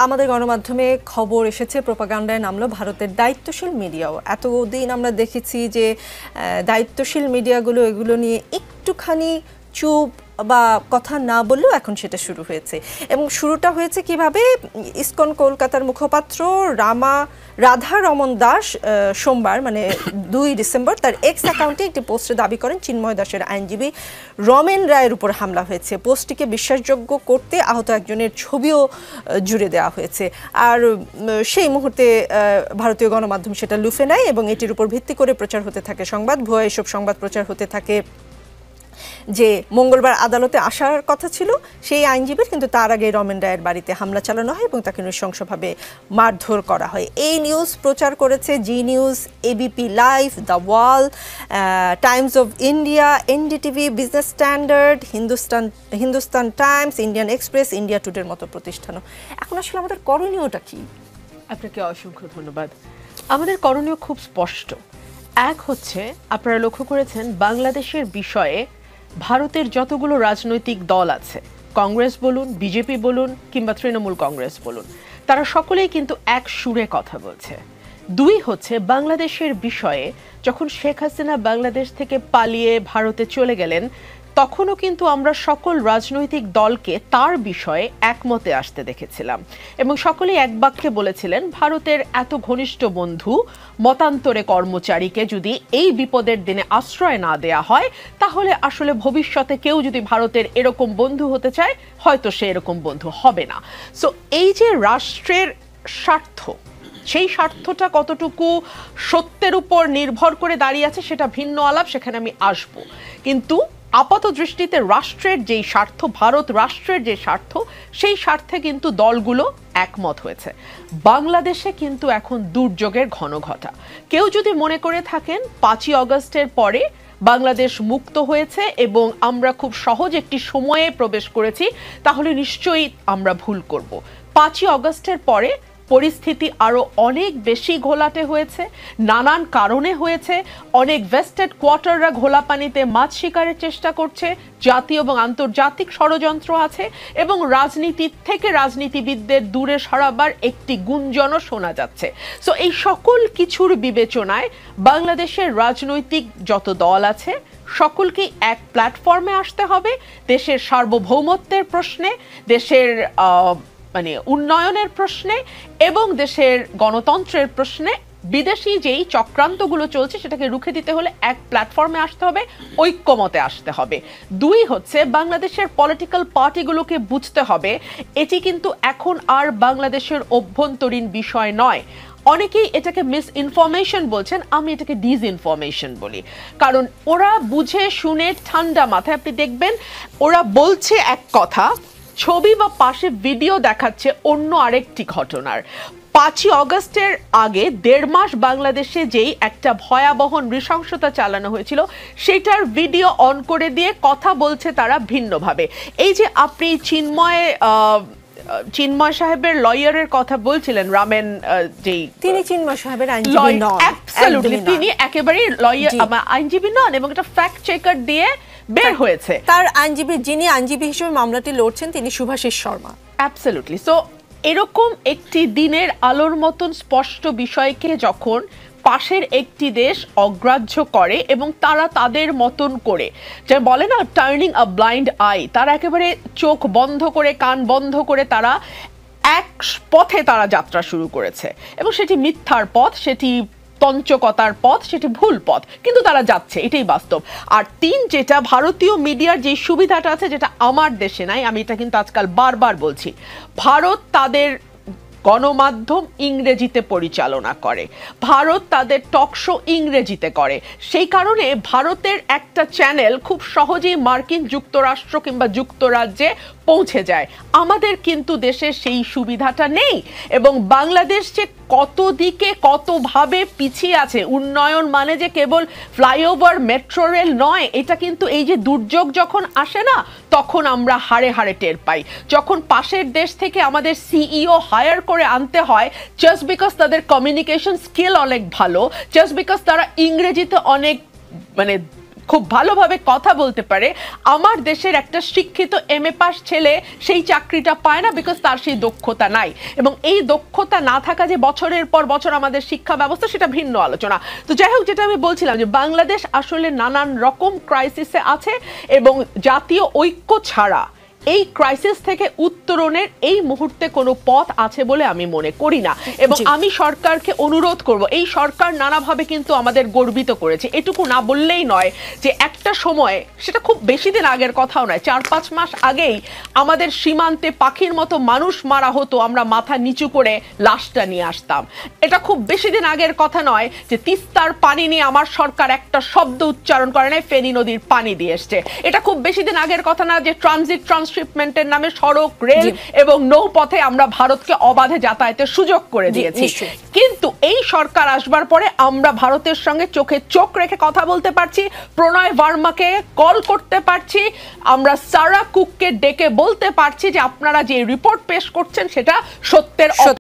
আমাদের গণমাধ্যমে খবর এসেছে, প্রোপাগান্ডায় নামলো ভারতের দায়িত্বশীল মিডিয়াও। এতদিন আমরা দেখেছি যে দায়িত্বশীল মিডিয়াগুলো এগুলো নিয়ে একটুখানি চুপ বা কথা না বললেও এখন সেটা শুরু হয়েছে। এবং শুরুটা হয়েছে কিভাবে, ইসকন কলকাতার মুখপাত্র রাধা রমন দাস সোমবার মানে 2 ডিসেম্বর তার এক্স অ্যাকাউন্টে একটি পোস্টে দাবি করেন চিন্ময় দাসের আইনজীবী রমেন রায়ের উপর হামলা হয়েছে। পোস্টটিকে বিশ্বাসযোগ্য করতে আহত একজনের ছবিও জুড়ে দেওয়া হয়েছে। আর সেই মুহূর্তে ভারতীয় গণমাধ্যম সেটা লুফে নেয় এবং এটির উপর ভিত্তি করে প্রচার হতে থাকে সংবাদ, ভুয়া এসব সংবাদ প্রচার হতে থাকে যে মঙ্গলবার আদালতে আসার কথা ছিল সেই আইনজীবীর, কিন্তু তার আগে রমেন রায়ের বাড়িতে হামলা চালানো হয় এবং তাকে নৃশংসভাবে মারধর করা হয়। এই নিউজ প্রচার করেছে Zee News, ABP Live, the Wall, Times of India, NDTV, Business Standard, Hindustan Times, Indian Express, India টুডের মতো প্রতিষ্ঠানও। এখন আসলে আমাদের করণীয়টা কি? আপনাকে অসংখ্য ধন্যবাদ। আমাদের করণীয় খুব স্পষ্ট। এক হচ্ছে, আপনারা লক্ষ্য করেছেন বাংলাদেশের বিষয়ে ভারতের যতগুলো রাজনৈতিক দল আছে, কংগ্রেস বলুন, বিজেপি বলুন কিংবা তৃণমূল কংগ্রেস বলুন, তারা সকলেই কিন্তু এক সুরে কথা বলছে। 2 হচ্ছে, বাংলাদেশের বিষয়ে যখন শেখ হাসিনা বাংলাদেশ থেকে পালিয়ে ভারতে চলে গেলেন তখনও কিন্তু আমরা সকল রাজনৈতিক দলকে তার বিষয়ে একমতে আসতে দেখেছিলাম এবং সকলেই এক বাক্যে বলেছিলেন ভারতের এত ঘনিষ্ঠ বন্ধু মতান্তরে কর্মচারীকে যদি এই বিপদের দিনে আশ্রয় না দেয়া হয় তাহলে আসলে ভবিষ্যতে কেউ যদি ভারতের এরকম বন্ধু হতে চায় হয়তো সে এরকম বন্ধু হবে না। সো এই যে রাষ্ট্রের স্বার্থ, সেই স্বার্থটা কতটুকু সত্যের উপর নির্ভর করে দাঁড়িয়ে আছে সেটা ভিন্ন আলাপ, সেখানে আমি আসব। কিন্তু আপাত দৃষ্টিতে রাষ্ট্রের যেই স্বার্থ, ভারত রাষ্ট্রের যে স্বার্থ, সেই স্বার্থে কিন্তু দলগুলো একমত হয়েছে। বাংলাদেশে কিন্তু এখন দুর্যোগের ঘনঘটা। কেউ যদি মনে করে থাকেন 5ই অগস্টের পরে বাংলাদেশ মুক্ত হয়েছে এবং আমরা খুব সহজ একটি সময়ে প্রবেশ করেছি, তাহলে নিশ্চয়ই আমরা ভুল করব। 5ই অগস্টের পরে পরিস্থিতি আরো অনেক বেশি ঘোলাটে হয়েছে, নানান কারণে হয়েছে। অনেক ভেস্টেড কোয়ার্টাররা ঘোলা পানিতে মাছ শিকারের চেষ্টা করছে, জাতীয় এবং আন্তর্জাতিক ষড়যন্ত্র আছে এবং রাজনীতির থেকে রাজনীতিবিদদের দূরে সরাবার একটি গুঞ্জনও শোনা যাচ্ছে। সো এই সকল কিছুর বিবেচনায় বাংলাদেশের রাজনৈতিক যত দল আছে সকলকে এক প্ল্যাটফর্মে আসতে হবে। দেশের সার্বভৌমত্বের প্রশ্নে, দেশের উন্নয়নের প্রশ্নে এবং দেশের গণতন্ত্রের প্রশ্নে বিদেশি যেই চক্রান্তগুলো চলছে সেটাকে রুখে দিতে হলে এক প্ল্যাটফর্মে আসতে হবে, ঐক্যমতে আসতে হবে। 2 হচ্ছে, বাংলাদেশের পলিটিক্যাল পার্টিগুলোকে বুঝতে হবে এটি কিন্তু এখন আর বাংলাদেশের অভ্যন্তরীণ বিষয় নয়। অনেকেই এটাকে মিস ইনফরমেশন বলছেন, আমি এটাকে ডিসইনফরমেশন বলি। কারণ ওরা বুঝে শুনে ঠান্ডা মাথায়, আপনি দেখবেন ওরা বলছে এক কথা, ছবি বা পাশে ভিডিও দেখাচ্ছে অন্য আরেকটি ঘটনার। 5ই অগস্টের আগে 1.5 মাস বাংলাদেশে যেই একটা ভয়াবহ নৃশংসতা চালানো হয়েছিল সেটার ভিডিও অন করে দিয়ে কথা বলছে তারা ভিন্নভাবে। এই যে আপনি চিন্ময় সাহেবের লয়ারের কথা বলছিলেন, রামেন, যেই তিনি চিন্ময় সাহেবের আইনজীবী নন, অ্যাবসলিউটলি তিনি একেবারেই লয়ার, আইনজীবী নন এবং এটা ফ্যাক্ট চেকার দিয়ে বের হয়েছে। তার আইনজীবী, যিনি আইনজীবী হিসেবে মামলাটি লড়ছেন, তিনি শুভাশিস শর্মা। অ্যাবসলিউটলি। সো এরকম একটি দিনের আলোর মতন স্পষ্ট বিষয়কে যখন পাশের একটি দেশ অগ্রাহ্য করে এবং তারা তাদের মতন করে, যা বলে না টার্নিং আ ব্লাইন্ড আই, তারা একেবারে চোখ বন্ধ করে কান বন্ধ করে তারা এক পথে তারা যাত্রা শুরু করেছে এবং সেটি মিথ্যার পথ, সেটি তঞ্চকতার পথ, সেটি ভুল পথ, কিন্তু তারা যাচ্ছে, এটাই বাস্তব। আর 3, যেটা ভারতীয় মিডিয়ার যে সুবিধাটা আছে যেটা আমার দেশে নাই, আমি এটা কিন্তু আজকাল বারবার বলছি, ভারত তাদের গণমাধ্যম ইংরেজিতে পরিচালনা করে, ভারত তাদের টক শো ইংরেজিতে করে। সেই কারণে ভারতের একটা চ্যানেল খুব সহজেই মার্কিন যুক্তরাষ্ট্র কিংবা যুক্তরাজ্যে পৌঁছে যায়। আমাদের কিন্তু দেশে সেই সুবিধাটা নেই এবং বাংলাদেশ যে কত দিকে কতভাবে পিছিয়ে আছে, উন্নয়ন মানে যে কেবল ফ্লাইওভার, মেট্রো রেল নয়, এটা কিন্তু এই যে দুর্যোগ যখন আসে না তখন আমরা হাড়ে হাড়ে টের পাই। যখন পাশের দেশ থেকে আমাদের সিইও হায়ার করে আনতে হয় জাস্ট বিকজ তাদের কমিউনিকেশন স্কিল অনেক ভালো, জাস্ট বিকজ তারা ইংরেজিতে অনেক খুব ভালোভাবে কথা বলতে পারে, আমার দেশের একটা শিক্ষিত MA পাস ছেলে সেই চাকরিটা পায় না, বিকজ তার সেই দক্ষতা নাই। এবং এই দক্ষতা না থাকা যে বছরের পর বছর আমাদের শিক্ষা ব্যবস্থা, সেটা ভিন্ন আলোচনা। তো যাই হোক, যেটা আমি বলছিলাম যে বাংলাদেশ আসলে নানান রকম ক্রাইসিসে আছে, এবং জাতীয় ঐক্য ছাড়া এই ক্রাইসিস থেকে উত্তরণের এই মুহূর্তে কোনো পথ আছে বলে আমি মনে করি না। এবং আমি সরকারকে অনুরোধ করব, এই সরকার নানাভাবে কিন্তু আমাদের গর্বিত করেছে, এটুকু না বললেই নয় যে একটা সময়, সেটা খুব বেশি দিন আগের কথাও নয়, 4-5 মাস আগেই আমাদের সীমান্তে পাখির মতো মানুষ মারা হতো, আমরা মাথা নিচু করে লাশটা নিয়ে আসতাম। এটা খুব বেশি দিন আগের কথা নয় যে তিস্তার পানি নিয়ে আমার সরকার একটা শব্দ উচ্চারণ করে নাই, ফেনী নদীর পানি দিয়ে এসছে। এটা খুব বেশি দিন আগের কথা না যে ট্রান্সশিপমেন্টের নামে সড়ক, রেল এবং নৌপথে আমরা ভারতকে অবাধে যাতায়াতের সুযোগ করে দিয়েছি। কিন্তু এই সরকার আসবার পরে আমরা ভারতের সঙ্গে চোখে চোখ রেখে কথা বলতে পারছি, প্রণয় ভার্মাকে কল করতে পারছি, আমরা সারা কুককে ডেকে বলতে পারছি যে আপনারা যে রিপোর্ট পেশ করছেন সেটা সত্যের